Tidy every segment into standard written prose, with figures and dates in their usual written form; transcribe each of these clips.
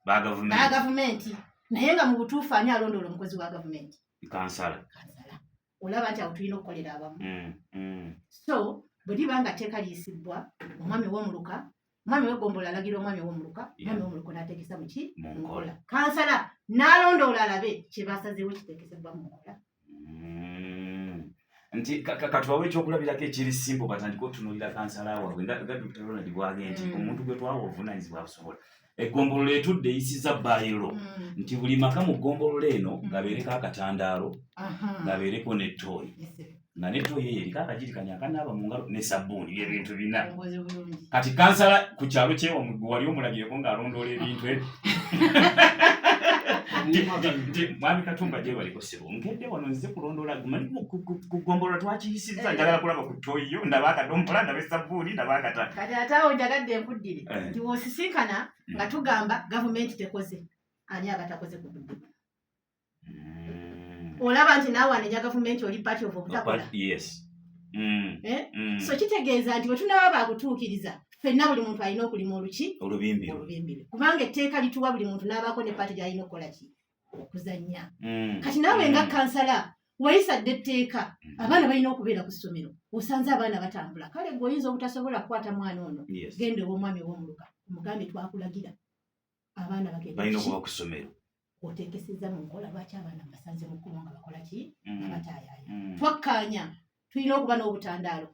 ba government naye nga mu butuufu ani alondoola omukozi wa government kansala olaba nti awo tulina okukolera abamu so bwe liba nga tteeka liyisibwa omwami w'omuluka omwami w'eggombolola alagira omwami w'omuluka omwami w'omuluka n'ateekesa mu ki mu nkola kansala n'alondoola alabe kye baasazeewo kiteekesebwa mu nkola nti katubawe ekyokulabirako ekiri simple batandika otunuulira kansala waabwe nga Dr. Ronald bwage nti omuntu gwe twawa obuvunaanyizibwa busobola eggombolola etudde eyisiza bayiro nti buli maka mu ggombolola eno ngabeereko akatandaalo ngabeereko n'ettooyi nga n'ettooyi eyo eriko akagirikanya akanaaba mu ngalo ne sabbuuni byebintu bina kati kansala ku kyalo kyewamugwe wali omulagireko ng'alondoola ebintu ebyo nti mwami Katumba gye baliko ssebo nkedde wano nzize kulondoola mani ku ggombolola twakiyisizza njagala kulaba ku ttooyiyo ndaba akadompola ndaba esabbuuni ndaba akataka kati ate awo njagadde enkuddire nti wosisinkana nga tugamba gavumenti tekoze ani abatakoze ku budde olaba nti naawe anenya gavumenti oli party of obutakola so kitegeeza nti wetunaba bakutuukiriza ffenna buli muntu alina okulima olubimbiro kubanga etteeka lituwa buli muntu n'abaako ne paati gy'alina okukola ki okuzannya kati naawe nga kansala wayisadde etteeka abaana balina okubeera ku ssomero osanze abaana batambula kale gwe oyinza obutasobola kukwata mwana ono genda ew'omwami w'omuluka omugambe twakulagira abaana balina okuba ku ssomero oteekesezza mu nkola lwaki abaana basanze mu kkubo nga bakola ki abataayaaya twakkaanya tulina okuba n'obutandaalo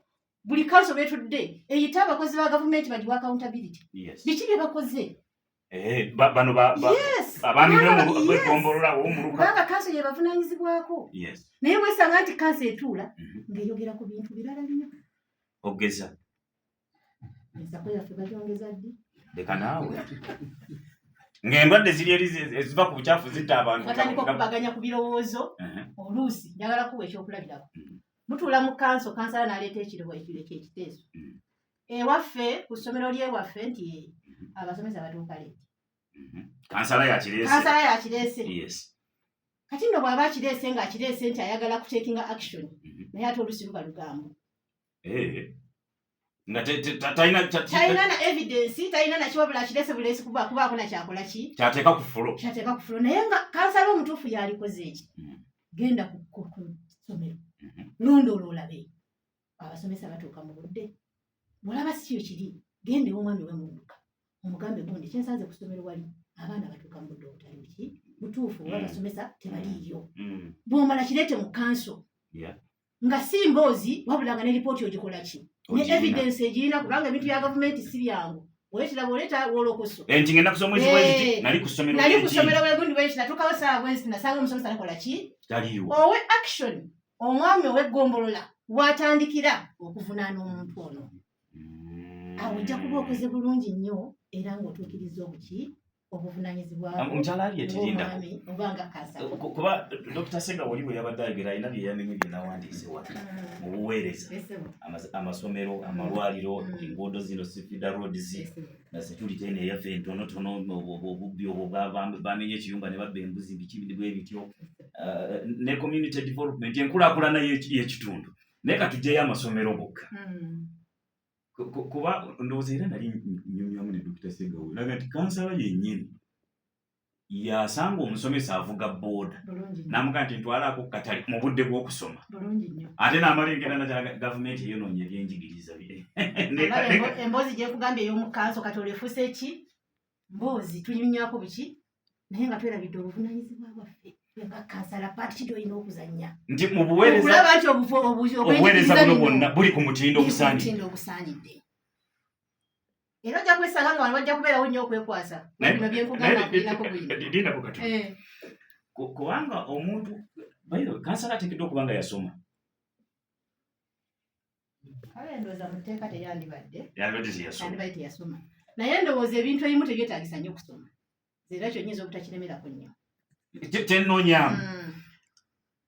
buli kanso betudde eyita abakozi ba gavumenti bagiwa accountability biki bye bakoze bano abaami beggombolola w'omuluka kubanga kanso ye bavunaanyizibwako naye bwesanga nti kanso etuula ng'eyogera ku bintu birala nnyo ogeza ensako yaffe bagyongeza ddi leka naawe ng'endwadde ziri eri eziva ku bucaafu zitta abantu batandika okubaganya ku birowoozo oluusi njagala kuwa ekyokulabirako mutuula mu kansala n'aleeta ekiteeso ewaffe ku ssomero ly'ewaffe nti abasomesa batuuka leeti kansala yakireese kati nno bw'aba akireese ng'akireese nti ayagala kutekinga action naye ate oluusi luba lugambo nga talina na evidence talina nakiwabula akireese buleesi kubaako nakyakola ki kyateeka ku fulo naye nga kansala omutuufu yalikoze eki genda ku ssomero londoola olabe abasomesa batuuka mu budde mulaba si kyo kiri genda ew'omwami w'emuluka omugambe gundi kyensanze ku ssomero wali abaana batuuka mu budde obutali buki butuufu oba abasomesa tebaliiyo bw'omala kireete mu kanso nga si mboozi wabula nga ne lipooti ogikola ki ne evidence egirina kubanga ebintu bya gavumenti si byangu oleeta wolokoso nti ngenda kusoma mwezi bweziti nali ku ssomero wegundi bwekiti natuukawo saawa bweziti nasanga omusomesa nakola ki owe action omwami ow'eggombolola watandikira okuvunaana omuntu ono awo ojja kuba okoze bulungi nnyo era ng'otuukiriza obuki obuvunaanyizibwa omukyala ali ekirinda obanga kansala kuba Dr. Senga wali bwe yabadde ayogera alina bye yamenye bye nawandiise wano mu buweereza amasomero amalwaliro enguudo zino sifida roads na security eno eyaffe entonotono obubbi obwo bamenye ekiyumba ne babba embuzi biki bwe bityo ne community development enkulaakulana y'ekitundu naye katugyeyo amasomero bokka kuba ndowooza era nali nnyumyamu ne Dr. Senga we laga nti kansala yennyini yasanga omusomesa avuga booda n'amugaa nti ntwalaako katale mu budde bw'okusoma ate n'amalengera naddala gavumenti eyonoonye ebyenjigiriza bye emboozi gyekugambye ey'omukanso kati olefuuse ki mboozi tunyumyako buki naye nga twerabidde obuvunaanyizibwa bwaffe nga kansala paati kitoyina okuzannya nti mu buweereza nti obuweereza buno bwonna buli ku mutindo ogusaanidde era ojja kwesanga nga wano bajja kubeerawo nnyo okwekwasa bino byenkugamba dinako kati kubanga omuntu kansala ateekeddwa okuba nga yasoma kale ndowooza mu tteeka teyandibadde teyasoma naye ndowooza ebintu ebimu tebyetaagisa nnyo okusoma era kyonyinza obutakiremerako nnyo tennonyamu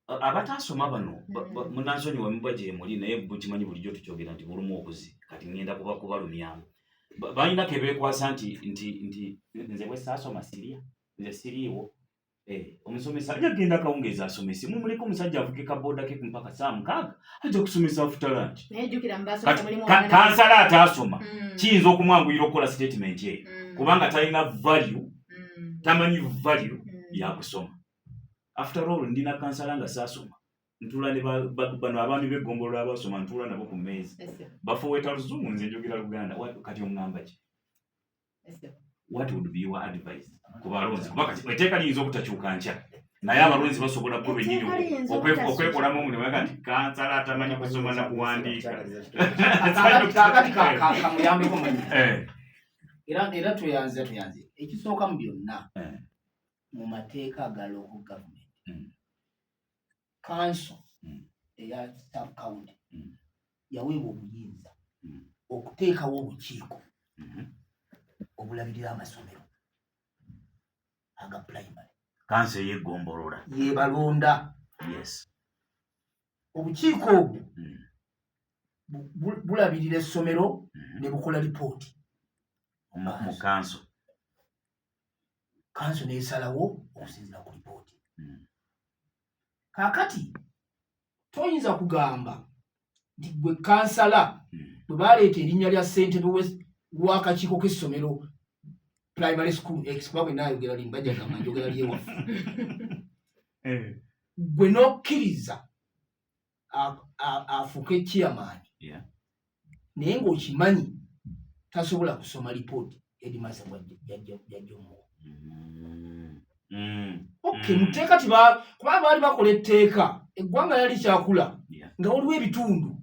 abataasoma bano munansonyi wamuba gye muli naye bukimanyi bulijjo tukyogera nti bulumu obuzi kati ngenda kubalumyamu balina kebeekwasa nti nze bwe saasoma sirya nze siriiwo omusomesa ajja kugenda akawungeezi asomese mumuleka omusajja avuge kabooda ke mpaka saa 6 ajja kusomesa afuta lanki kansala ataasoma kiyinza okumwanguyira okukola statement eyo kubanga talina value tamanyi value ya kusoma. After all ndina kansala nga saasoma. Ntula ne bano abaami b'eggombolola abasoma ntula nabo ku mmeezi. Bafuweeta Luzungu nze njogera Luganda. Kati omugamba ki? What would be your advice ku balonzi? Kuba kati etteeka liyinza obutakyuka nkya. Naye abalonzi basobola kuba bennyini okwekolamu omulimu nti kansala atamanyi kusoma na kuwandiika. Kakati kamuyambeko manyi. Era tuyanze. Ekisooka mu byonna mu mateeka aga local government. Council eya sub county yaweebwa obuyinza okuteekawo obukiiko obulabirira amasomero aga primary. Council y'eggombolola yebalonda. Yes. Obukiiko obwo bulabirira essomero ne bukola lipooti mu council. Council neesalawo okusinziira ku lipooti. Kaakati toyinza kugamba nti gwe kansala bwe baleeta erinnya lya ssentebe w'akakiiko k'essomero primary school kuba bwe naayogera limba jagamba njogera lyewaffe gwe n'okkiriza afuuke chairman naye ng'okimanyi tasobola kusoma lipooti edimasa bwajjommuwa. Okay, muteeka kuba baali bakola etteeka eggwanga yali kyakula nga waliwo ebitundu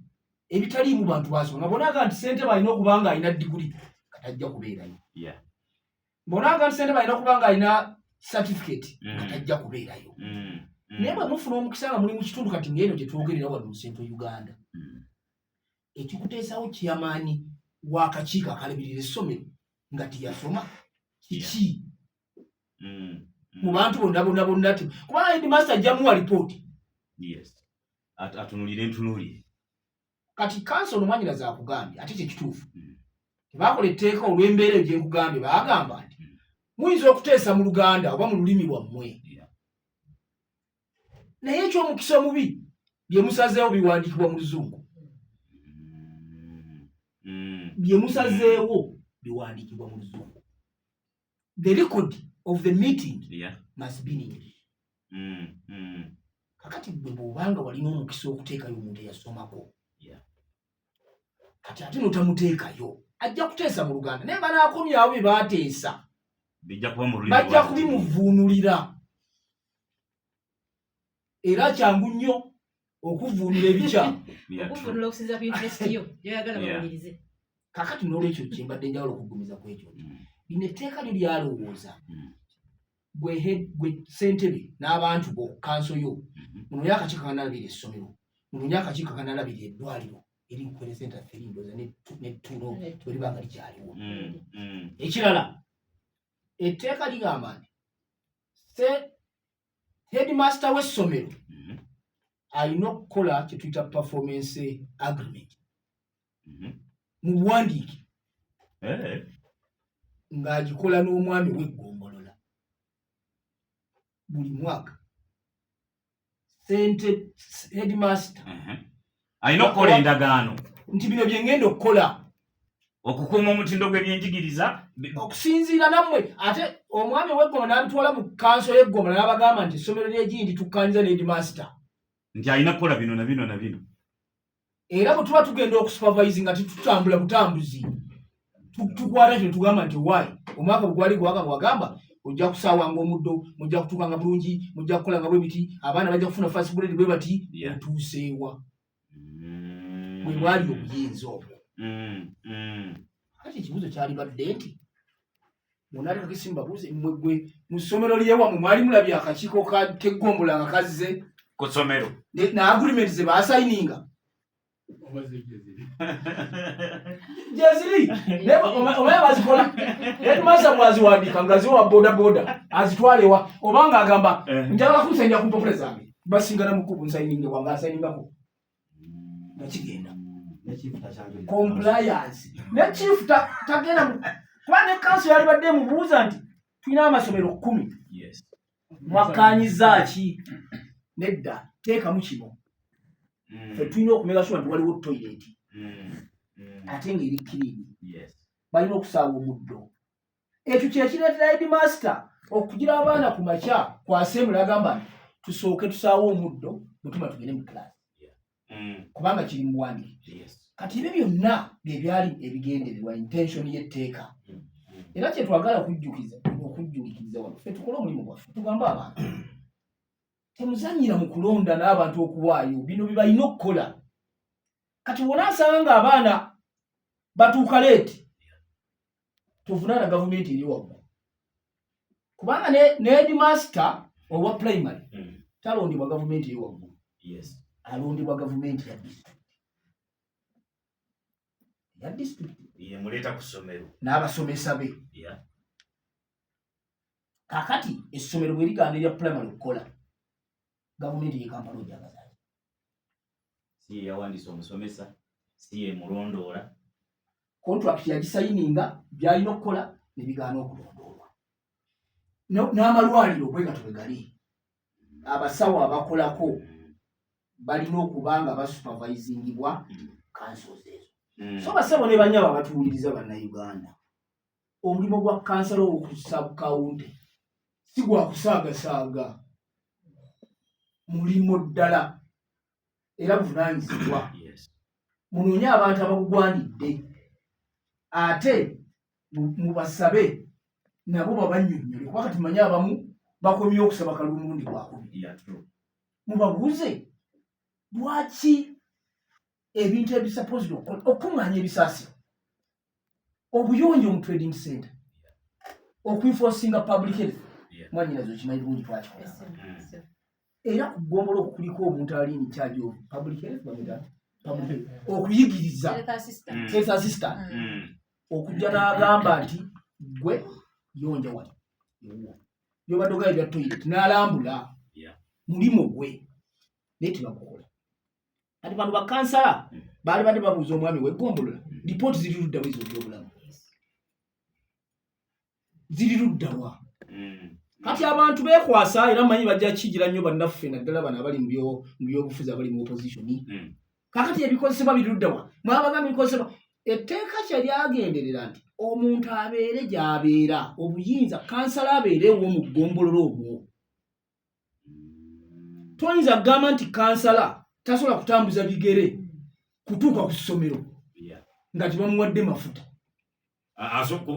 ebitaliimu bantu basoma nga bonaga nti ssentebe alina okuba nga alina diguli katajja kubeerayo. Bonaga nti ssentebe alina okuba nga alina certificate katajja kubeerayo. Naye bwe mufuna omukisa nga muli mu kitundu kati ng'eno gye twogerera wano mu Central Uganda ekikuteesawo kiyamaani w'akakiiko akalabirira essomero nga tiyasoma kiki mu bantu bonna kubanga headmaster ajjamuwa lipooti. Atunulire ntunulire. Kati council omwanyiraza akugambye ate kyekituufu tebakola etteeka olw'embeera gye nkugambye baagamba nti muyinza okuteesa mu Luganda oba mu lulimi lwammwe naye ekyomukisa omubi bye musazeewo biwandiikibwa mu Luzungu. Bye musazeewo biwandiikibwa mu Luzungu. The record of the meeting must be in English. Kakati bwe bw'obanga walina omukisa okuteekayo omuntu eyasomako kati ate notamuteekayo ajja kuteesa mu Luganda naye banaakomyawo bye baateesa bajja kubimuvuunulira. Era kyangu nnyo okuvuunula ebikyamu. Okuvuunula okusinza ku yunivesiti yo yoyagala bawulirize. Kakati n'olwekyo kye mbadde njawulo okugumiza ku ekyo. Lino etteeka lyo lyalowooza gwe ssentebe n'abantu bo kanso yo muno yakakiiko akanalabira essomero muno yakakiiko akanalabira eddwaliro eri kuperesenta ferindoza nettuno bwelibanga likyaliwo. Ekirala etteeka ligamba nti headmaster w'essomero alina okukola kye tuyita performance agreement mu buwandiike ng'agikola n'omwami w'eggombolola buli mwaka. Headmaster alina okukola endagaano nti bino bye ngenda okukola okukuuma omutindo gw'ebyenjigiriza okusinziira nammwe. Ate omwami w'eggombolola n'abitwala mu kanso y'eggombolola n'abagamba nti essomero ly'egindi tukkanyiza ne headmaster nti alina kukola bino na bino na bino. Era bwe tuba tugenda okusupervise nga tetutambula butambuzi tukwata kino tugamba nti waayi omwaka bwe gwali gwagamba ojja kusaawanga omuddo mujja kutuukanga bulungi mujja kukolanga bwe biti abaana bajja kufuna first grade bwe bati otuuseewa bwe bwali obuyinza obwo. Kati ekibuuzo kyali badde nti munaali kakisimba buuze mmwe mu ssomero ly'ewammwe mwali mulabye akakiiko k'eggombolola nga kazze ku ssomero na agreement ze baasayininga jeziri omaye bazikola headmaster bwaziwandiika nga ziwa bodaboda azitwalewa obanga agamba njagala kunsayinira ku mpapula zange basingana mukubu nsayininge wange asayiningako nakigenda compliance ne chief tagenda kuba ne council yali badde mubuuza nti tulina amasomero 10 mwakanyiza ki nedda teekamu kino fe tulina okumeka sure nti waliwo toilet ate ng'eri clean balina okusaawa omuddo ekyo kyekireetera headmaster okugira abaana ku makya kwasembula agamba nti tusooke tusaawe omuddo mutuma tugende mu kilaasi kubanga kiri mu buwandiike. Kati ebyo byonna bye byali ebigendererwa intention y'etteeka era kye twagala okujjulikiriza wano ffe tukole omulimu gwaffe tugamba abantu temuzanyira mu kulonda n'abantu okuwaayo bino bye balina okukola. Kati wona asanga ng'abaana batuuka leeti tovunaana gavumenti eri waggulu kubanga ne headmaster owa primary talondebwa gavumenti eri waggulu, alondebwa gavumenti ya district yemuleeta ku ssomero n'abasomesa be. Kaakati essomero bwe ligaana erya primary okukola gavumenti ye Kampala ojagazayo si ye yawandiisa omusomesa si ye mulondoola contract yagisayininga byalina okukola ne bigaana okulondoolwa. N'amalwaliro bwe gatwe gali abasawo abakolako balina okuba nga basupervisingibwa councils ezo. So basabo ne banyaba batuwuliriza bannayuganda, omulimu gwa kansala w'okusabukawunti si gwa kusaagasaaga, mulimu ddala era buvunaanyizibwa. Munoonye abantu abagugwanidde ate mubasabe nabo babannyonnyole kuba kati manye abamu bakomye okusaba kalulu mulundi gwakubiri. Mubabuuze lwaki ebintu ebisapozire okuŋŋaanya ebisaasiro, obuyonjo mu trading center, okwenforcinga public health mwanyinazo okimanyi bulungi twakikola. Era ku ggombolola okuliko omuntu ali in charge of public health okuyigiriza health assistant okujja n'agamba nti gwe yonja wano byobadde ogayo bya toilet n'alambula mulimu gwe naye tebakukola. Kati bano bakansala baali badde babuuza omwami w'eggombolola lipooti ziri luddawa ezo byobulamu ziri luddawa. Kati abantu beekwasa era mmanyi bajja kigira nnyo bannaffe naddala bano abali mu byobufuzi abali mu opposition. Kakati ebikozesebwa biri luddawa mwabagamba ebikozesebwa. Etteeka kye lyagenderera nti omuntu abeere gy'abeera, obuyinza kansala abeerewo mu ggombolola omwo. Toyinza kugamba nti kansala tasobola kutambuza bigere kutuuka ku ssomero nga tebamuwadde mafuta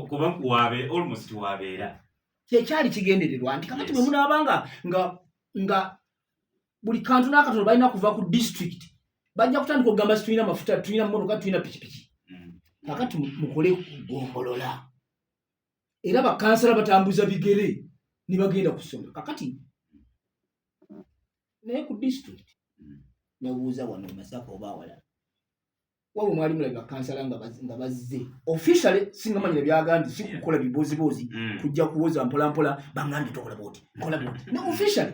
kuba almost wabeera. Kyekyali kigendererwa nti kakati bwe munaabanga nga buli kantu n'akatono balina kuva ku district bajja kutandika okugamba situlina mafuta, tulina mmotoka, tulina pikipiki. Kakati mukole kugombolola era bakansala batambuza bigere ne bagenda ku ssomero. Kakati naye ku district nobuuza wano Masaka oba awalala wabwe mwali mulaga kansala nga bazze officially singa manyira byagambye si kukola biboozibozi kujja kuwoza mpolampola bangambye tokola boti nkola boti ne officially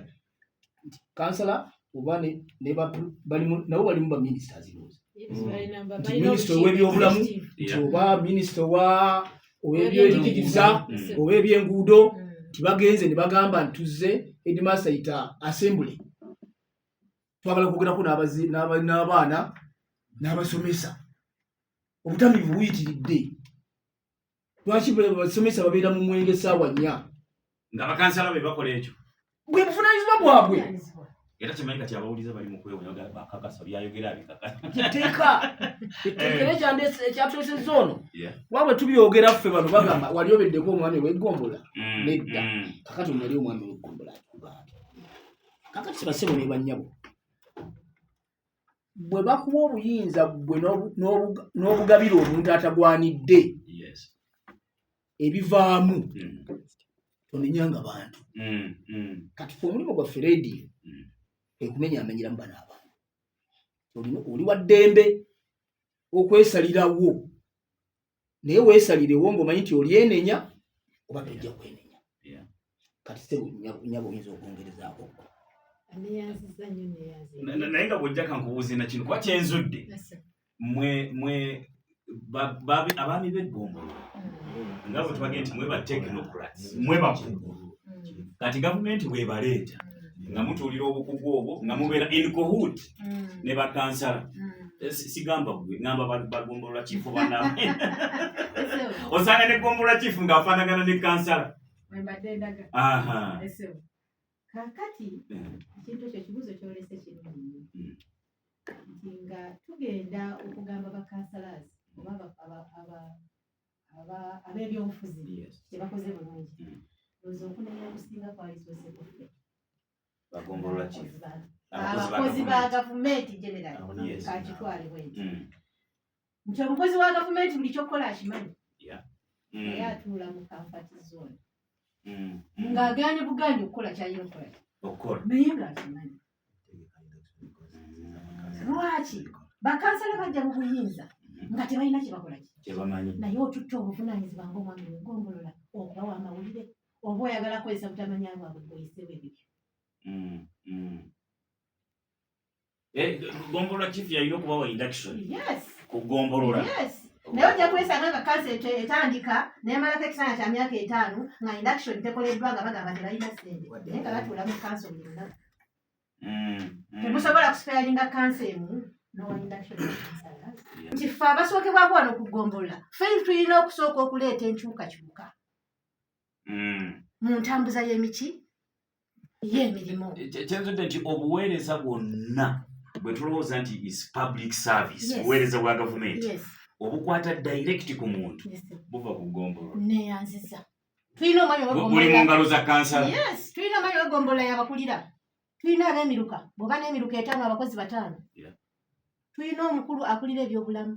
kansala oba nabo balimu ba ministers bozi minister w'ebyobulamu oba minister ow'ebyenjigiriza oba ebyenguudo tibagenze ne bagamba ntuzze headmaster ita assembly twagala kwogerako n'abaana n'abasomesa. Obutamiivu buyitiridde. Lwaki basomesa babeera mu mwenge essaawa 4 nga bakansala be bakola ekyo? Bwe buvunaanyizibwa bwabwe. Era kimanyi kati abawuliza bali mu kwewonya bakakasa byayogera bikakasa. Kiteeka ekyatulesezza ono. Wabwe tubyogera ffe bano bagamba wali obeddeko omwami w'eggombolola. Nedda. Kakati onyali omwami w'eggombolola. Kakati sibasebo ne bannyabo. Bwe bakuba obuyinza bwe n'obugabira omuntu atagwanidde ebivaamu tonenyanga bantu. Kati fe omulimu gwaffe leediyo ekumenyaamenyeramu bano abantu. Oli wa ddembe okwesalirawo naye weesalirewo ng'omanyi nti olyenenya oba tojja kwenenya. Kati sebo nnyabo oyinza okwongerezaako. Naye nga bw'ojja kankubuuze na kino kuba kyenzudde abaami b'eggombolola nga bwe tubagenda nti mwe ba technocrats mwe bakugu kati gavumenti bw'ebaleeta nga mutuulira obukugu obwo nga mubeera in cahoot ne bakansala. Sigamba gwe ngamba bagombolola chifu banaabwe osanga ne gombolola chifu ng'afaanagana ne kansala. Mbadde ndaga. Aha. Ese. Kakati ekintu ekyo kibuzo kyolese kirungi. Nga tugenda okugamba bakansalazi oba ab'ebyobufuzi tebakoze bulungi. Olowooza okunenya okusinga kwali soose kuffe. Bagombolola ki? Abakozi ba gavumenti generali kakitwale bwenti. Nti omukozi wa gavumenti buli kyokkola akimanyi. Naye atuula mu comfort zone. Ng'agaanye bugaanye okukola kyalina okukola. Naye ng'akimanyi. Lwaki bakansala bajja mu buyinza nga tebalina kye bakola kyebamanyi. Naye otutte obuvunaanyizibwa ng'omwami wegombolola okubawa amawulire oba oyagala kwesa butamanya bwabwe bw'oyisewo ebibyo. Gombolola chief yalina okubawa induction. Yes. Kugombolola. Yes. Naye ojja kwesanga nga kansa etandika neemalako ekiseera kya myaka 5 nga induction tekoleddwa nga bagamba tebalina ssente naye nga batuula mu kansa buli lunaku. Temusobola kusipeyalinga kansa emu nowa induction ekansala. Nti ffe abasookebwako wano okugombolola ffe tulina okusooka okuleeta enkyukakyuka mu ntambuza y'emirimu. Kyenzudde nti obuweereza bwonna bwe tulowooza nti is public service obuweereza bwa gavumenti obukwata direct ku muntu buva ku gombolola. Neyanziza. Tulina omwanya w'egombolola. Buli mu ngalo za kansala. Yes, tulina omwanya w'egombolola y'abakulira. Tulina ab'emiruka, bw'oba n'emiruka 5 abakozi 5. Tulina omukulu akulira ebyobulamu.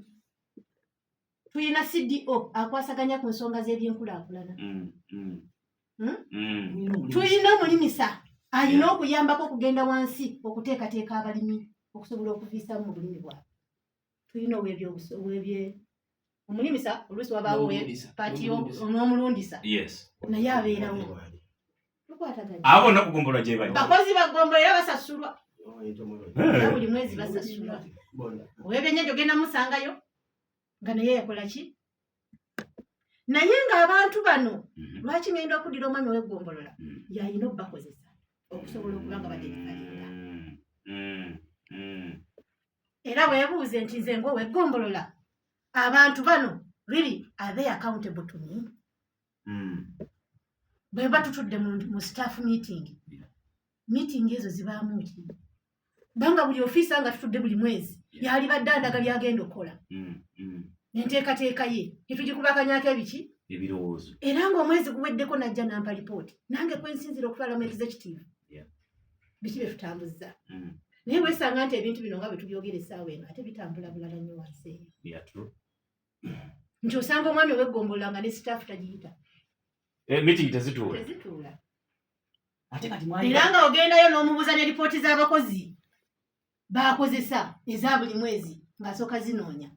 Tulina CDO akwasaganya ku nsonga z'ebyenkulaakulana. Tulina omulimisa alina okuyambako okugenda wansi okuteekateeka abalimi okusobola okuviisamu mu bulimi bwabwe. Tulina omulimisa oluusi wabaawo pati n'omulundisa naye abeerawo. Abo nakugombolola gye bali. Bakozi bagombolola era basasulwa. Buli mwezi basasulwa. Ow'ebyennyanja ogenda musangayo nga naye yakola ki? Naye ng'abantu bano lwaki ngenda okuddira omwami w'egombolola yalina okubakozesa okusobola okuba nga badedikalinga. Era weebuuze nti nze ng'ow'egombolola abantu bano really are they accountable to me? Bwe batutudde mu staff meeting ezo zibaamu ki? Banga buli ofiisa nga tutudde buli mwezi yali baddandaga byagenda okukola. Enteekateeka ye tetugikubaganyako ebiki? Ebirowoozo. Era ng'omwezi guweddeko najja nampa lipooti nange kwensinzira okutwala mu executive. Biki bye tutambuzza. Naye weesanga nti ebintu bino nga bwe tubyogera essaawa eno ate bitambula bulala nnyo wansi eyo. Nti osanga omwami w'egombolola nga ne staff tagiyita. Meeting tezituula. Era nga ogendayo n'omubuuza ne lipooti z'abakozi baakozesa eza buli mwezi ng'asooka zinoonya.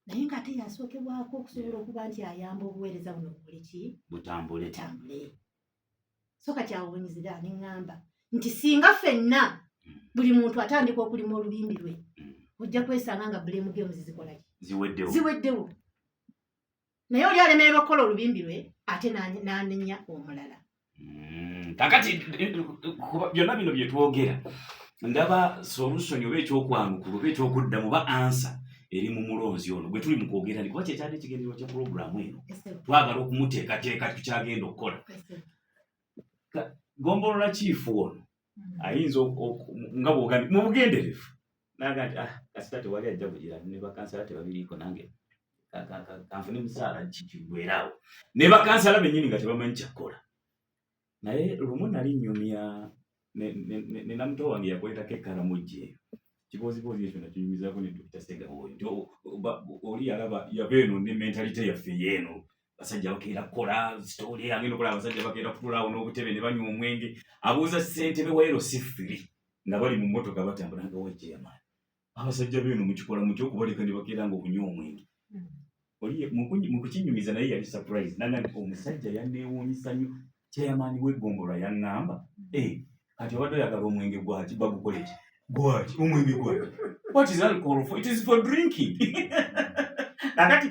Naye ng'ate yasookebwako okusobola okuba nti ayamba obuweereza buno bukole ki? Butambule. So kati awo wenyizira ne ŋŋamba nti singa ffenna buli muntu atandika okulima olubimbi lwe ojja kwesanga nga blame games zikola ki? Ziweddewo. Naye oli alemererwa okukola olubimbi lwe ate n'anenya omulala. Kakati byonna bino bye twogera ndaba solution oba ekyokwanukula oba ekyokudda muba ansa eri mu mulonzi ono gwe tuli mu kwogera ni kuba kyekyali ekigendererwa kya pulogulaamu eno twagala okumuteekateeka tukyagenda okukola. Gombolola chief ono ayinza nga bwogambye mu bugenderevu naga nti kasita tewali ajja kugira ne bakansala tebabiriiko nange kanfune musaala kigwerawo ne bakansala bennyini nga tebamanyi kyakukola. Naye lumu nali nnyumya ne namuto wange yakwetako ekkalamujje eyo kibooziboozi ekyo nakinyumizaako ne Dr. Segawoyo nti oli yalaba yava eno ne mentalite yaffe yeeno basajja bakeera kukola sitooli agenda okola abasajja bakeera kutulaawo n'obutebe ne banywa omwenge abuuza ssentebe waero si ffiri nga bali mu mmotoka batambula nga wajja yamaani abasajja beeno mukikola mutya okubaleka ne bakeera nga okunywa omwenge. Oli mu kukinyumiza naye yali surprise nanga nti omusajja yanneewuunyisa nnyo kyeyamaani w'egombolola yaŋŋamba kati obadde oyagala omwenge gwaki bagukole ki gwaki omwenge gwaki what is alcohol for? It is for drinking. Nakati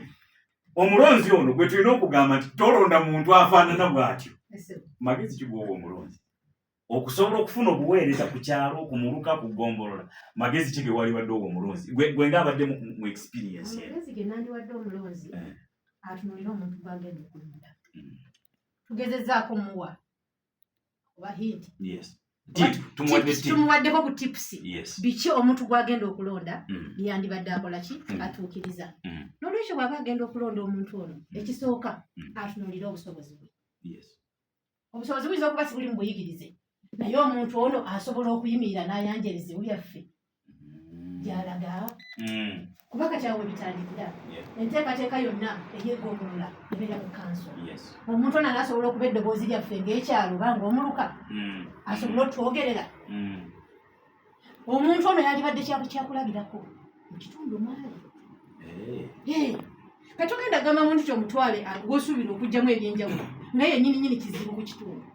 omulonzi ono gwe tulina okugamba nti tolonda muntu afaanana bw'atyo. Magezi kigwowa omulonzi okusobola okufuna obuweereza ku kyalo kumuluka kugombolola magezi ki ge wali wadde owo omulonzi gwe ng'abadde mu experience ye. Magezi ge nandiwadde omulonzi atunulira omuntu gwagenda okulunda. tugezezzaako muwa oba hint yes tumuwaddeko ku tips yes biki omuntu gwagenda okulonda yandibadde akola ki atuukiriza n'olwekyo bw'aba agenda okulonda omuntu ono ekisooka atunuulira obusobozi bwe yes obusobozi buyinza okuba si buli mu buyigirize naye omuntu ono asobola okuyimirira n'ayanja ebizibu byaffe gy'alaga kuba katyawe bitandikira enteekateeka yonna ey'eggombolola ebeera mu kanso omuntu ono anaasobola okuba eddoboozi lyaffe ng'ekyalo oba ng'omuluka asobola otwogerera omuntu ono yandibadde kyakulabirako mu kitundu maali katugenda gamba muntu kyomutwale gwosuubira okugjamu ebyenjawulo naye yennyini kizibu ku kitundu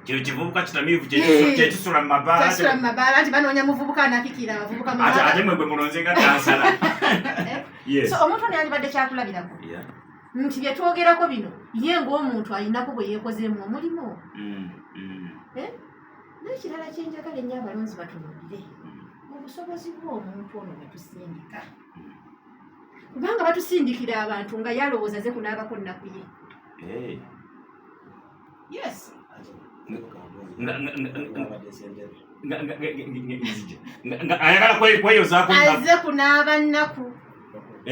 kino kivubuka kitamiivu kyekisula mu mabaala nti banoonya muvubuka anapikira abavubuka ate mwe gwe mulonze nga tansala so omuntu ono yandibadde kyakulabirako nti bye twogerako bino ye ng'omuntu ayinako bwe yeekozeemu omulimu n'ekirala kyenjagala ennyo abalonzi batunuulire obusobozi bw'omuntu ono bwe tusindika kubanga batusindikira abantu nga yalowooza ze kunaabako nnaku ye yes ayagala kweyozaako aze kunaaba nnaku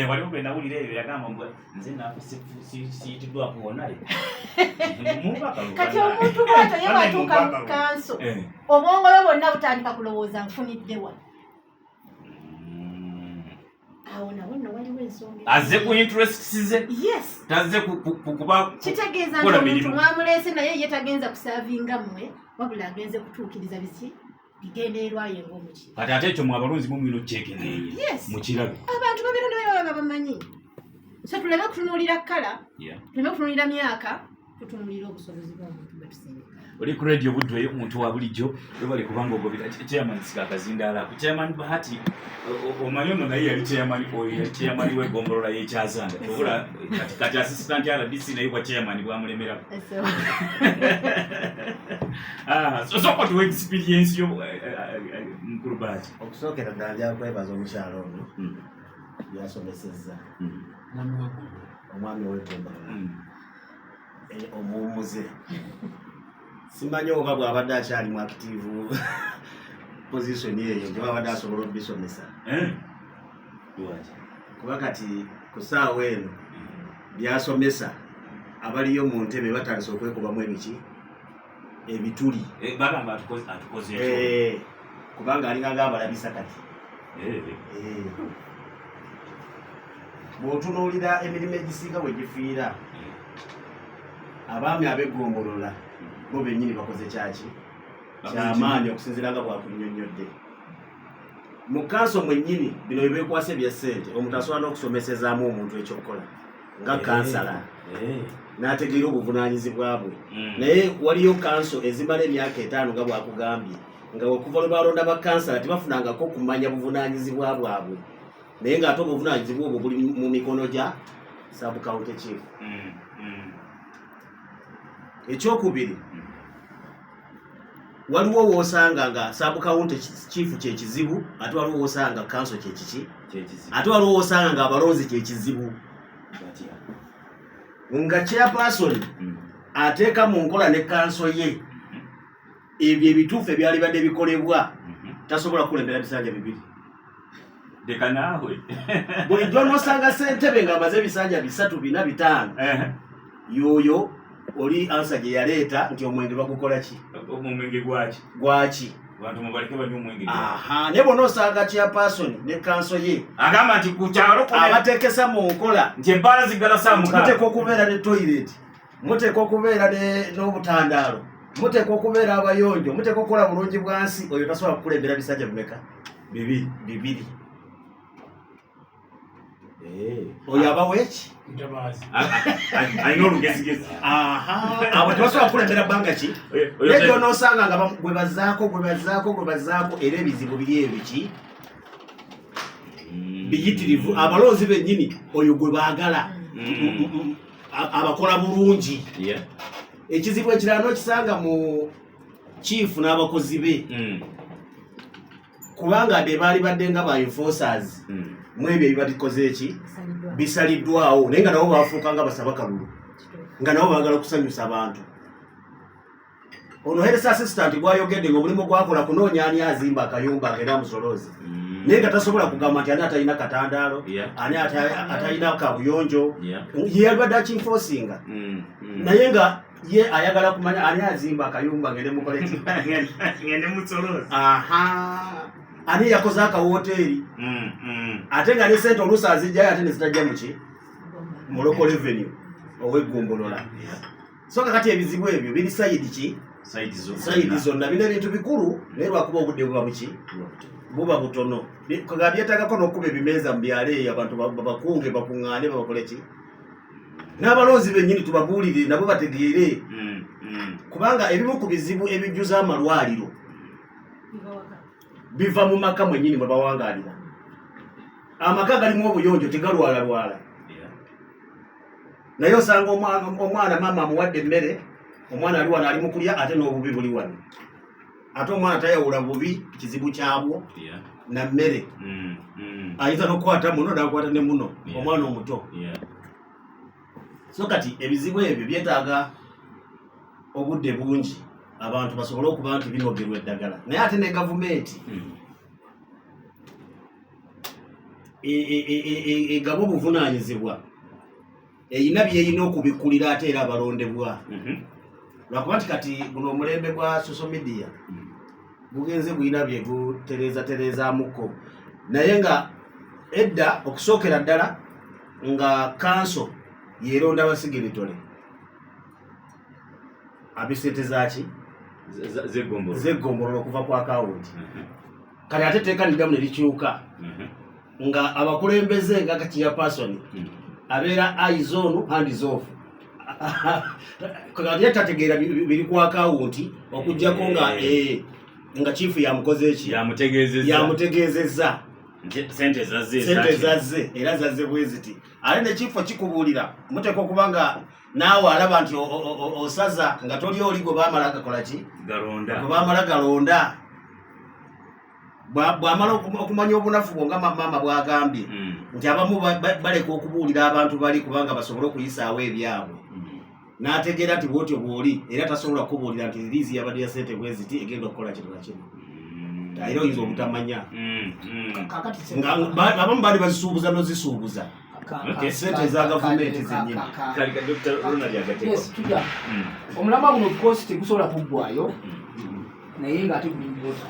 waliwo gwe nawulira ebyo yagamba nze naafe siyitiddwako wonale kati omuntu bwato ye bwatuuka mu kanso obwongo bwe bwonna butandika kulowooza nfuniddewa awo nawo nno waliwo ensonga azze ku interests ze yes tazze kuba kitegeeza nti omuntu mwamuleese naye ye tagenza kusaavinga mmwe wabula agenze kutuukiriza biki bigendererwa ye ng'omuki kati ate ekyo mwabalonzi mumwino kyekeneye mukirabe abantu babironda bye baba bamanyi so tuleme kutunuulira kkala tuleme kutunuulira myaka tutunuulira obusobozi bw'omuntu bwe tusindika oli ku radio budweyo omuntu wa bulijjo webale kubanga ogobera chairman Sikaakazindaala ku chairman Bahati omanyi ono naye yali chairman w'eggombolola y'ekyazanda obula kati assistant RDC naye bwa chairman bwamulemerako soko tuwa experience yo mukulu Bahati okusookera ddala nja kwebaza omukyalo ono byasomesezza omwami w'eggombolola omuwumuze simanyi oba bw'abadde akyali mu active position eyo gye babadde asobola okubisomesa kuba kati ku ssaawa eno byasomesa abaliyo mu ntebe batandise okwekubamu ebituli kubanga alinganga abalabisa kati bw'otunuulira emirimu egisinga bwe gifiira abaami ab'eggombolola bo bennyini bakoze kyaki kyamaanyi okusinziira nga bwakunnyonnyodde mu kanso mwennyini bino bye beekwasa ebya ssente omuntu asobola n'okusomesezaamu omuntu ekyokukola nga kansala n'ategeera obuvunaanyizibwa bwe naye waliyo kanso ezimala emyaka 5 nga bwakugambye nga okuva lwe balonda bakansala tebafunangako kumanya buvunaanyizibwa bwabwe naye ng'ate obuvunaanyizibwa obwo buli mu mikono gya sub-county chief ekyokubiri waliwo woosanga nga sub-county chief kyekizibu ate waliwo woosanga kanso kyekiki ate waliwo woosanga nga abalonzi kyekizibu nga chairperson ateeka mu nkola ne kanso ye ebyo ebituufu ebyali badde bikolebwa tasobola kukulembera bisanja bibiri deka naawe bulijjo n'osanga ssentebe ng'amaze ebisanja 3, 4, 5 yoyo oli ansa gye yaleeta nti omwenge bagukola ki omwenge gwaki bantu mubaleke banywa omwenge naye bonna osanga chairperson ne kanso ye agamba nti ku kyalo abateekesa mu nkola nti embaala ziggala saamuka muteeka okubeera ne toilet muteeka okubeera n'obutandaalo muteeka okubeera abayonjo muteeka okukola bulungi bwansi oyo tasobola kukulembera bisanja bimeka 2 oyo abaweeki alina olugezigezi abo tebasobola kukulembera bbanga ki nekyo n'osanga nga gwe bazaako era ebizibu biri ebiki biyitirivu abalonzi bennyini oyo gwe baagala abakola bulungi ekizibu ekirala n'okisanga mu chief n'abakozi be kubanga be baali badde nga ba enforcers mwebyo ebibadikoze eki bisaliddwawo naye nga nabo bafuuka nga basaba kalulu nga nabo baagala kusanyusa abantu. Ono health assistant gwayogedde ng'omulimu gwakola kunoonya ani azimba akayumba ng'era musolozi naye nga tasobola kugamba nti ani atalina katandaalo ani atalina kabuyonjo ye yalibadde akinfoosinga naye nga ye ayagala kumanya ani azimba akayumba ng'ere mukoleki ngende musolozi ani yakoze akawoteeri ate nga ne sente oluusi azijjayo ate ne zitajja muki mu local revenue ow'eggombolola. So kakati ebizibu ebyo biri sayidi ki sayidi zonna bino ebintu bikulu naye lwakuba obudde buba buki buba butono nga byetagako n'okkuba ebimeeza mu byalo eyo abantu babakunge bakuŋŋaane babakole ki n'abalonzi bennyini tubabuulire nabo bategeere kubanga ebimu ku bizibu ebijjuza amalwaliro biva mu maka mwennyini mwe bawangaalira. Amaka galimu obuyonjo tegalwalalwala naye osanga omwana maama amuwadde emmere omwana ali wano ali mu kulya ate n'obubi buli wano ate omwana tayawula bubi kizibu kyabwo na mmere ayinza n'okukwata muno n'akwata ne muno omwana omuto. So kati ebizibu ebyo byetaaga obudde bungi abantu basobole okuba nti binogerwa eddagala naye ate ne gavumenti egaba obuvunaanyizibwa eyina byeyina okubikkulira ate era abalondebwa lwakuba nti kati guno omulembe gwa social media bugenze buyina bye gutereezaamuko naye nga edda okusookera ddala nga kanso yeeronda abasigiritole abisente zaki zeggombolola okuva ku akawunti kale ate teekaniddamu ne likyuka nga abakulembeze nga kakiya pasoni abeera eyes on hands off kati tategeera biri ku akawunti okujjako nga chief yamukoze eki yamutegeezezza sente zazze era zazze bweziti ate ne chief kikubuulira muteeka okuba nga naawe alaba nti osaza nga toli oli gwe baamala gakola ki gwe baamala galonda bw'amala okumanya obunafu bwo nga maama bw'agambye nti abamu baleka okubuulira abantu bali kubanga basobole okuyisaawo ebyabwe n'ategeera nti bwotyo bw'oli era tasobola kubuulira nti liizi yabadde ya ssente bweziti egenda okukola kino na kino era oyinza obutamanya abamu baali bazisuubuza n'ozisuubuza ssente za gavumenti zennyini. Omulamwa guno kosi tegusobola kuggwayo naye ng'ate gulimbota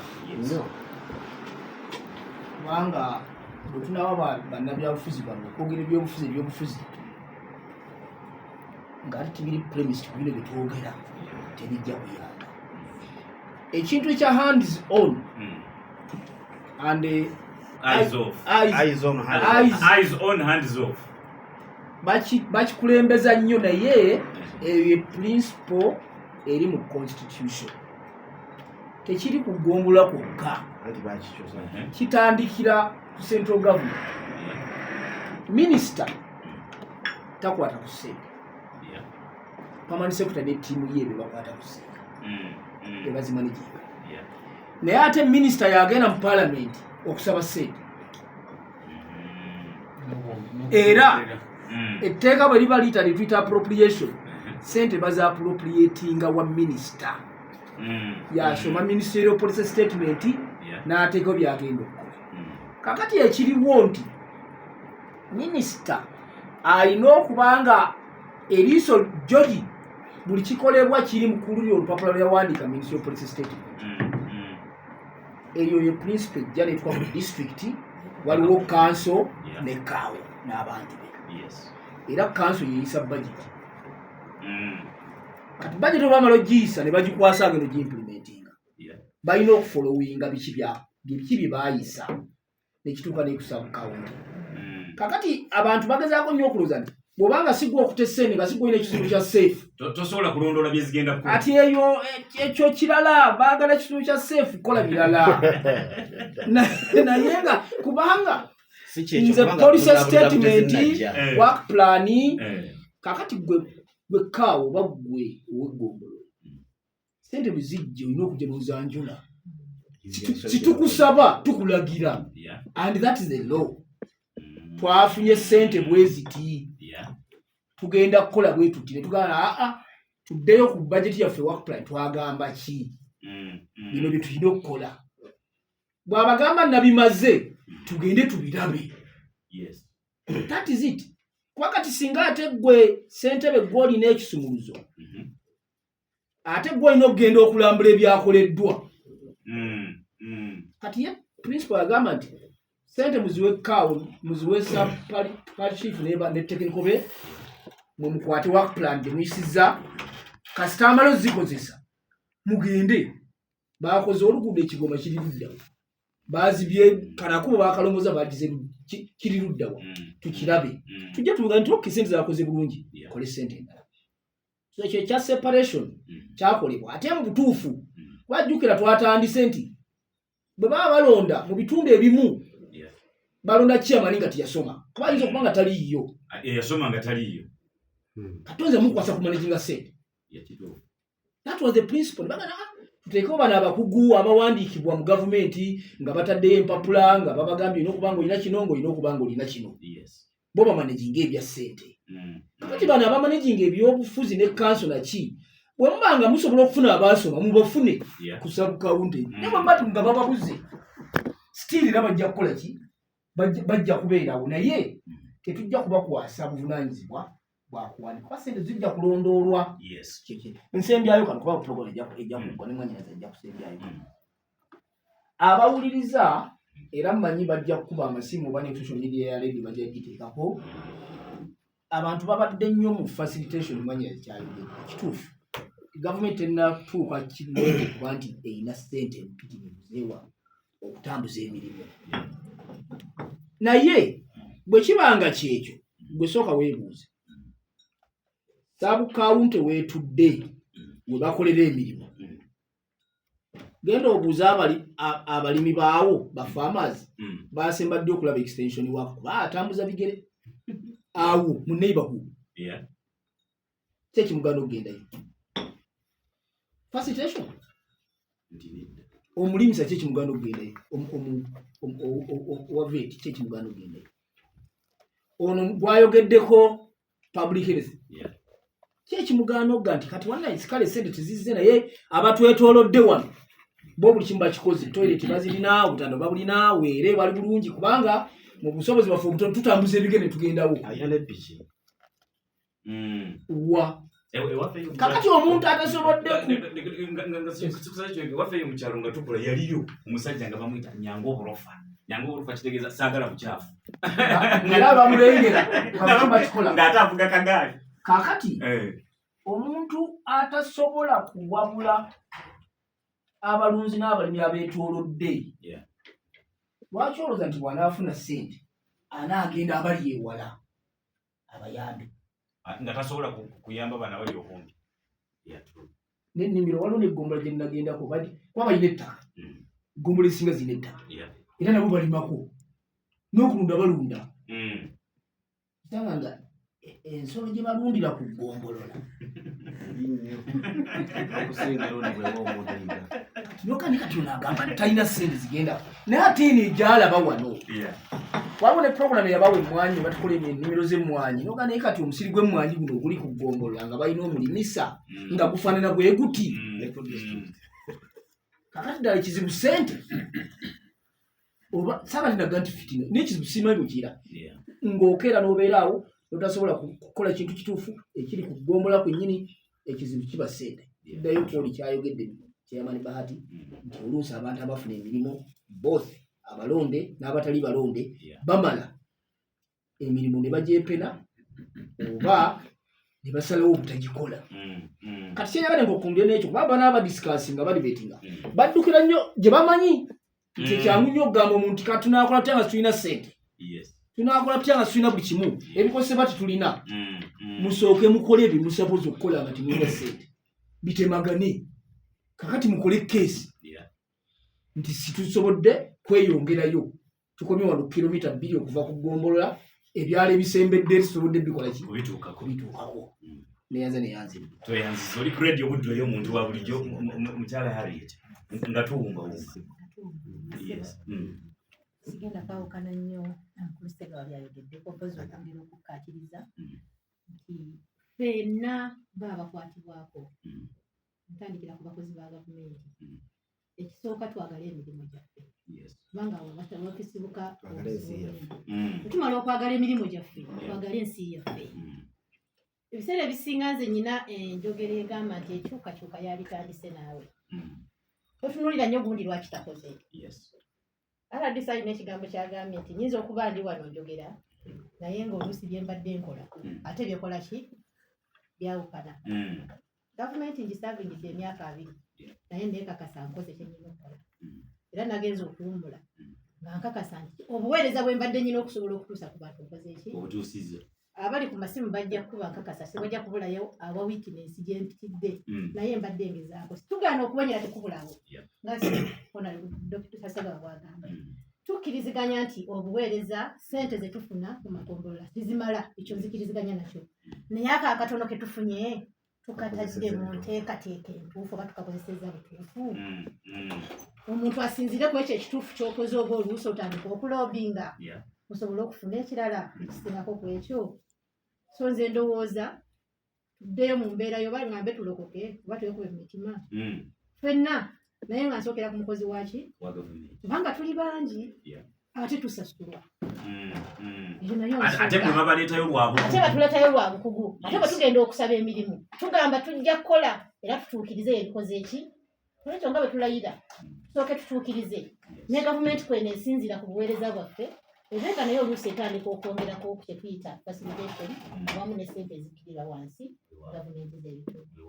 kubanga bwe tunaba bannabyabufuzi bano okwogera ebyobufuzi ng'ate tebiri premised ku bino bye twogera tebijja kuyamba. Ekintu ekya hands on and eyes on hands off bakikulembeza nnyo naye eyo principle eri mu constitution tekiri kugombola kwokka kitandikira ku central government. Minister takwata ku ssente permanent secretary ne ttiimu ye bebakwata ku ssente tebazimanijinga naye ate minister yagenda mu parliament okusaba ssente era etteeka bwe liba liita lituyita appropriation ssente baza appropriatinga wa minister yasoma ministerial policy statement n'ateekao byagenda okukola. Kakati ekiriwo nti minisita alina okuba nga eriiso jogi buli kikolebwa kiri mu kululira olupapula lweyawandiika ministerial policy statement. Eryo ye principle ejja neetwa mu district waliwo kanso ne kaawo n'abantu be era kanso yeeyisa budget kati budget olwamala ogiyisa ne bagikwasa agenda ogimplementinga balina okufolowinga biki bye baayisa nekituuka nekusaba kawunti. Kakati abantu bagezaako nnyo okulooza nti bw'obanga sigwa okutesene nga sigwa ina ekizibu kya safe tosobola kulondoola byezigenda ku ati eyo ekyo kirala baagala ekizibu kya safe kola birala naye nga kubanga nze policy statement work plan kakati gwe kaawo oba gwe oweggombolo sente bwezijja olina okujja n'ozanjula situkusaba tukulagira and that is the law. twafunye ssente bweziti tugenda kukola bwe tuti ne tugamba tuddeyo ku budget yaffe work plan twagamba ki bino bye tulina okukola bw'abagamba nabimaze tugende tubirabe that is it wakati singa ate gwe ssentebe gw'olina ekisumuluzo ate gw'olina okugenda okulambula ebyakoleddwa kati ye principal agamba nti ssente muziwe kawo muziwe chief ne technical be mumukwate work plan gyemuyisiza kasita amalo zikozesa mugende bakoze oluguudo ekigoma kiri luddawa bazibye kanakubo bakalongoza bagize kiri luddawa tukirabe tujja tuvuga nti okki ssente zakoze bulungi kole ssente endala so ekyo ekya separation kyakolebwa ate mu butuufu wajjukira twatandise nti bwe baba balonda mu bitundu ebimu balonda chairman nga tiyasoma kuba ayinza okuba nga taliiyo yasoma nga taliiyo katonze mukwasa ku managing assent that was the principle bagana tuteekeko bano abakugu abawandiikibwa mu gavumenti nga bataddeyo empapula nga babagambye olina okuba nga olina kino ng'olina okuba nga olina kino bo bamanaginga ebya ssente kakati bano abamanaginga ebyobufuzi ne kanso naki bwe muba nga musobola okufuna abaasoma mubafune ku sabukawunti naye bwe mbati nga bababuze still era bajja kukola ki bajja kubeerawo naye tetujja kubakwasa buvunaanyizibwa bwakuwani kuba ssente zijja kulondoolwa nsembyayo kano kuba program ejja kuggwa ne mwanyinaza ejja kusembyayo abawuliriza era mmanyi bajja kukuba amasimu oba ne social media ya radio bajja giteekako abantu babadde nnyo mu facilitation mwanyinaza kyalidde kituufu gavumenti ennatuuka kirungi kuba nti eyina ssente mpitirivuzeewa okutambuza emirimu naye bwe kibanga kyekyo gwe sooka weebuuze sabukawunti weetudde we bakolera emirimu genda obuuza abalimi baawo bafarmers basembadde okulaba extension wako baatambuza bigere awo mu neighborhood kyekimuganda okugendayo facilitation omulimisa kyekimuganda okugendayo owavet kyekimuganda okugendayo ono gwayogeddeko public health kyekimuganda okuga nti kati wanaisikale sente tezizze naye abatwetoolodde wano bo buli kimu bakikoze toilet bazirina obutanda babulina weere bali bulungi kubanga mu busobozi baffe obutono tutambuza ebigere ne tugendawo wa kakati omuntu atasobodde wafeyo mukyalo nga tukula yaliyo omusajja nga bamuyita nyango oburofa kitegeeza saagala bukyafu era bamulengera bakikola ng'ate avuga kagaali kakati omuntu atasobola kuwabula abalunzi n'abalimi abeetoolodde lwaki olowooza nti bw'anaafuna ssente anaagenda abali ewala abayambe nga tasobola kuyamba bana bali okumpi n'ennimiro waliwo n'eggombolola gye nnagendako kuba balina ettaka eggombolola ezisinga zirina ettaka era nabo balimako n'okulunda balunda kitanga nga ensolo gye balundira ku ggombolola nokani kati onagamba talina ssente zigenda naye ate eno egyalaba wano waliwo ne programu eyabawa emmwanyi batukola ennimiro z'emmwanyi noga naye kati omusiri gw'emmwanyi guno oguli ku ggombolola nga balina omulimisa nga gufaanana bwe guti kakati ddala ekizibu ssente oba sabalinaga nti fitina n'ekizibu simanyi bwekira ng'okeera n'obeeraawo notasobola kukola kintu kituufu ekiri ku ggombolola kwennyini ekizibu kiba ssente kiddayo kwoli kyayogedde kyeyamani bahati nti oluusi abantu abafuna emirimu both abalonde n'abatali balonde bamala emirimu ne bagyepena oba ne basalawo obutagikola kati kyenyagala ngaokumbye n'ekyo kuba bana abadiscasi nga balibetinga baddukira nnyo gye bamanyi nti ekyangu nnyo okugamba omuntu kati tunaakola tutya nga tulina ssente tunaakola tutya nga tulina buli kimu ebikozesebwa tetulina musooke mukole ebyo musabozi okukola nga timulina ssente bitemagane kakati mukole keesi nti situsobodde kweyongerayo tukomye wano kilomita 2 okuva ku ggombolola ebyalo ebisembedde tusobodde bikola ki kubituukako neyanze toyanziza oli ku radio obudde oyo omuntu wa bulijjo mukyala Harriet nga tuwumbawumba sigenda kwawukana nnyo Nankulussega wabyayogedeko mpozi okwongera okukkaatiriza nti ffenna ng'abakwatibwako ntandikira ku bakozi ba gavumenti ekisooka twagala emirimu gyaffe kubanga wakisibuka tumala okwagala emirimu gyaffe twagala ensi yaffe. Ebiseera ebisinga nze nnyina enjogera egamba nti ekyukakyuka yabitandise naawe totunuulira nnyo gundi lwaki takoze. RDC alina ekigambo kyagambye nti nyinza okuba ndi wano njogera naye ng'oluusi bye mbadde nkola ate byekola ki byawukana. Gavumenti ngisaavingidde emyaka 2 naye neekakasa nkoze kye nnina okukola era nagenza okuwummula nga nkakasa nti obuweereza bwe mbadde nnina okusobola okutuusa ku bantu nkoze ki obutuusize. Abali ku masimu bajja kuba nkakasa sibajja kubulayo awa wiitinensi gye mpitidde naye mbadde ngezaako situgaana okubonyera tekubulawo nga ona Dr. Kasagala bwagamba tukkiriziganya nti obuweereza ssente ze tufuna mu magombolola tizimala ekyo nzikiriziganya nakyo naye ako akatono ke tufunye tukatadde mu nteekateeka entuufu oba tukakozeseza butuufu. Omuntu asinzire ku ekyo ekituufu ky'okoze oba oluusi otandika okuloobinga osobola okufuna ekirala ekisingako ku ekyo. So nze ndowooza tuddeyo mu mbeera yo bali ngambe tulokoke oba twekube mu mitima ffenna naye nga nsookera ku mukozi waki kubanga tuli bangi ate tusasulwa ate bwe babaleetayo batuleetayo lwa bukugu ate bwe tugenda okusaba emirimu tugamba tujja kukola era tutuukirize ebikoze eki olwekyo nga bwe tulayira tusooke tutuukirize ne gavumenti kwena esinzira ku buweereza bwaffe ebenga naye oluusi etandika okwongerako ku kye tuyita facilitation awamu ne ssente ezikirira wansi gavumenti z'ebitundu.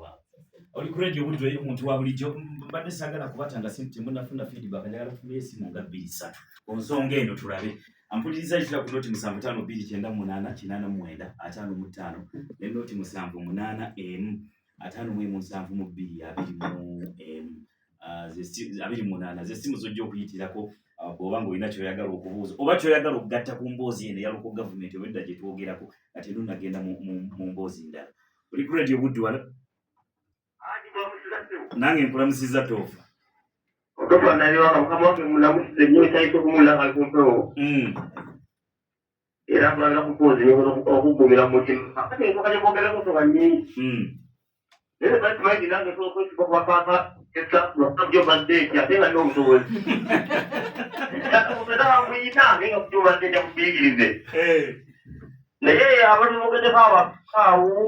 Oli ku radio buli omuntu wa bulijjo mbadde saagala kubatanga temunafuna feedback njagala tufune esimu nga 2-3 ku nsonga eno tulabe. Ampuliriza ekira ku noti 75298955 ne noti 78572228 z'essimu zojja okuyitirako bw'oba ng'olina kyoyagala okubuuza oba kyoyagala okugatta ku mboozi eno eyaloko gavumenti obwedda gye twogerako ate nunagenda mu mboozi ndala. Oli ku radio Buddu wala nange nkulamusizza Toofa. Toofa naliwaka mukama waffe mulamusize nnyo ekyaliko okumulanga kumpewo era kulabira kupoozi okugumira mu mutima ate ensoka gyekwogerako soka nnyingi naye batimaidi nange sokwesiba kubakaka esaajo badde eki ate nga nina obusobozi era bamuyita nga kutubadde nja kubiyigirize naye abalimogeddeko abakaawo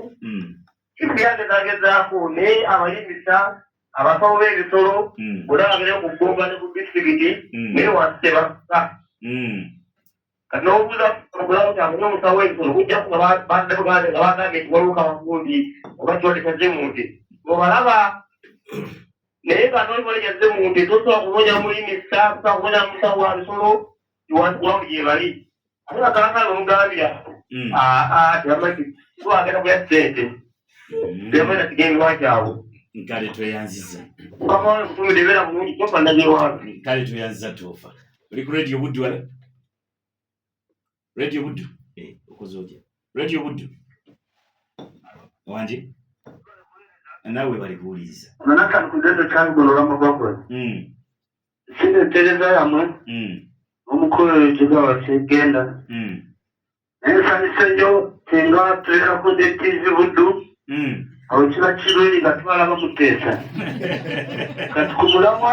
kifu yagezagezaako naye abalimisa abasawo b'ebisolo olabagere ku ggomba ne ku disitulikiti naye wansi tebasa kati n'obuuza ogulawo kyabona omusawo w'ebisolo kujja nga bagambye nti waliwo kamakundi oba kiwandika zemunti obalaba naye ng'atolibalya zemunti tosobola kubonya mulimisa tosobola kubonya musawo wa bisolo iwansi gye bali ate bakakala omugambira tebamaki twagenda kuya ssente tebamanya kigendwa kyabwe. Nkale tweyanziza mukama kutumidde beera bulungi Toofa nagewange nkale tweyanziza Toofa. Oli ku radio Buddu wala radio Buddu okoze otya radio Buddu wanje naawe bali kuwuliriza nanakani kuzendo kyangolola mugwakozi sinentereza yamwe omukolo kigaba kyegenda naye nsanyuse nnyo singa tuleka projektizi Buddu awo kiba kirungi nga tubala bamuteesa kati ku mulamwa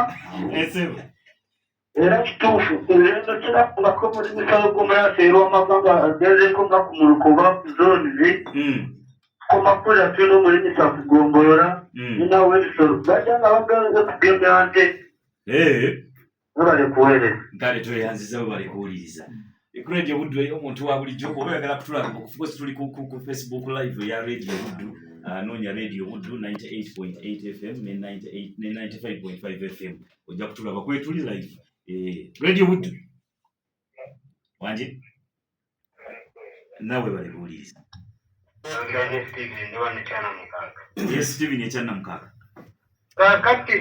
era kituufu ebirendo kirakungako muri misawo g'omuyasa era wamagamba agezeko nga ku muluko oba ku zoonizi komakula tulina omulimisa kugombolola ninawo ebisolo bajja nga bagenze kugenda nte webale kuweereza nkale tweyanziza webale kuwuliriza. Ku radio Buddu omuntu wa bulijjo oba oyagala kutulaba okufuusi tuli ku Facebook live ya radio Buddu noonya radio Buddu 98.8 FM ne 95.5 FM ojja kutulaba kwetuli live radio Buddu wanje nawe bali kuwuliriza. Yes Steven ekyana mukaaga kakati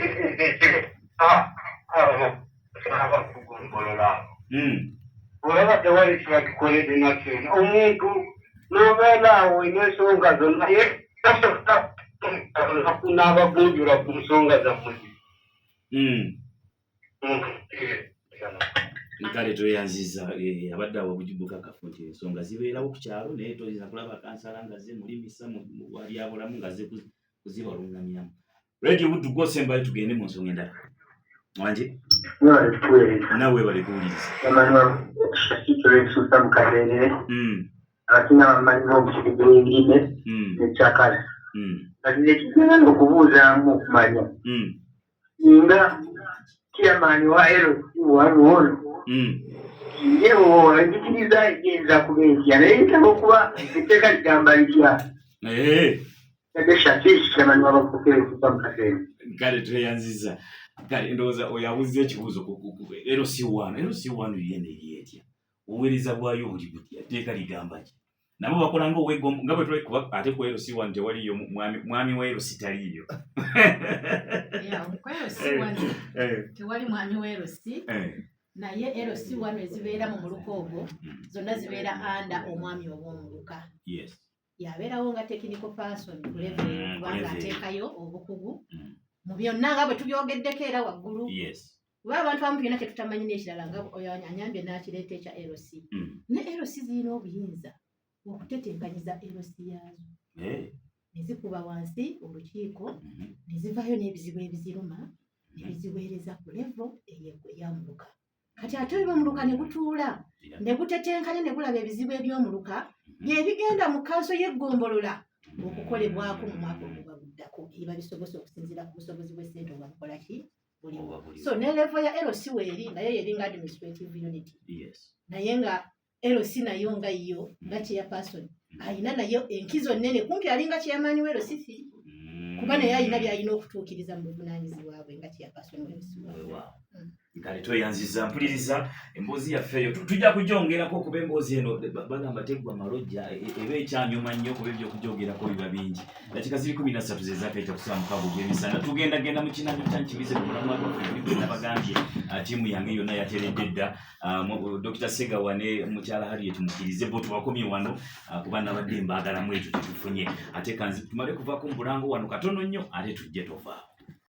olaba tewali kiba kikoledde nakyo omuntu n'obeera awo n'ensonga zonna n'abagunjula ku nsonga zammwe Kale tweyanziza abadde awo bujibuka kafuti ensonga zibeerawo ku kyalo naye toyinza kulaba kansala nga ze mulimisa wali abulamu nga ze kuzibalungamyamu. Radio Buddu Gwosembayo tugende mu nsonga endala. Wanje? Nawe bali kuwuliriza. Ekitulensusa mu kabeerere. Abasinga bamanyi obukibiringine nekyakala. Kati nekigenda okubuuzaamu okumanya. Nga chairman wa LC wano yewo njikiriza egenza kubenja naye kitabo kuba etteeka ligamba litya Kadesha fish chairman wa bakukere kutamkaseni. Kale tweyanziza. Kale ndowooza oyabuze ekibuuzo LC1 yene yetya. Obuweereza bwayo buli butya etteeka ligamba ki? Nabo bakola ng'owegomba nga bwe tulikuba ate ku LC1 tewaliyo mwami wa LC taliyo. Ku LC1 tewali mwami wa LC naye LC1 ezibeera mu muluka ogwo zonna zibeera anda omwami obw'omuluka. Yabeerawo nga technical person ku level kubanga ateekayo obukugu mu byonna nga bwe tubyogeddeko era waggulu. Kuba abantu abamu tulina kyetutamanyi n'ekirala nga oyo anyambye n'akireeta ekya LC. Ne LC zirina obuyinza okutetenkanyiza LC yaazo. Ne zikuba wansi olukiiko ne zivaayo n'ebizibu ebiziruma ne biziweereza ku level ey'omuluka. Kati ate eby'omuluka ne butuula ne butetenkanya ne bulaba ebizibu eby'omuluka byebigenda mu kanso y'eggombolola okukolebwako mu mwaka ogubaguddako eba bisobose okusinziira ku busobozi bw'essente oba bukola ki buli. So ne level ya LC weeri naye yeringa administrative unit. Naye nga LC nayo nga yo nga chairperson ayina nayo enkizo nnene kumpi alinga chairman wa LC kuba naye ayina by'alina okutuukiriza mu buvunaanyizibwa bwe nga chairperson wa LC. Kale tweyanziza mpuliriza emboozi yaffe eyo tujja kugyongerako okuba emboozi eno bagamba teggwa malojja eba ekyanyuma nnyo kuba ebyokugyogerako biba bingi. Dakiika ziri 13 ze zaakaita kusaba mukaaga ogw'emisana tugendagenda mu kinani kyankibize ku mulamwa gwaffe nabagambye ttiimu yange yonna yateredde dda Dr. Segawa ne mukyala Harriet mukkirize bo tubakomye wano kuba nabadde mbaagalamu ekyo tetufunye ate kanzi tumale kuvaako mu bulango wano katono nnyo ate tujje tovaawo.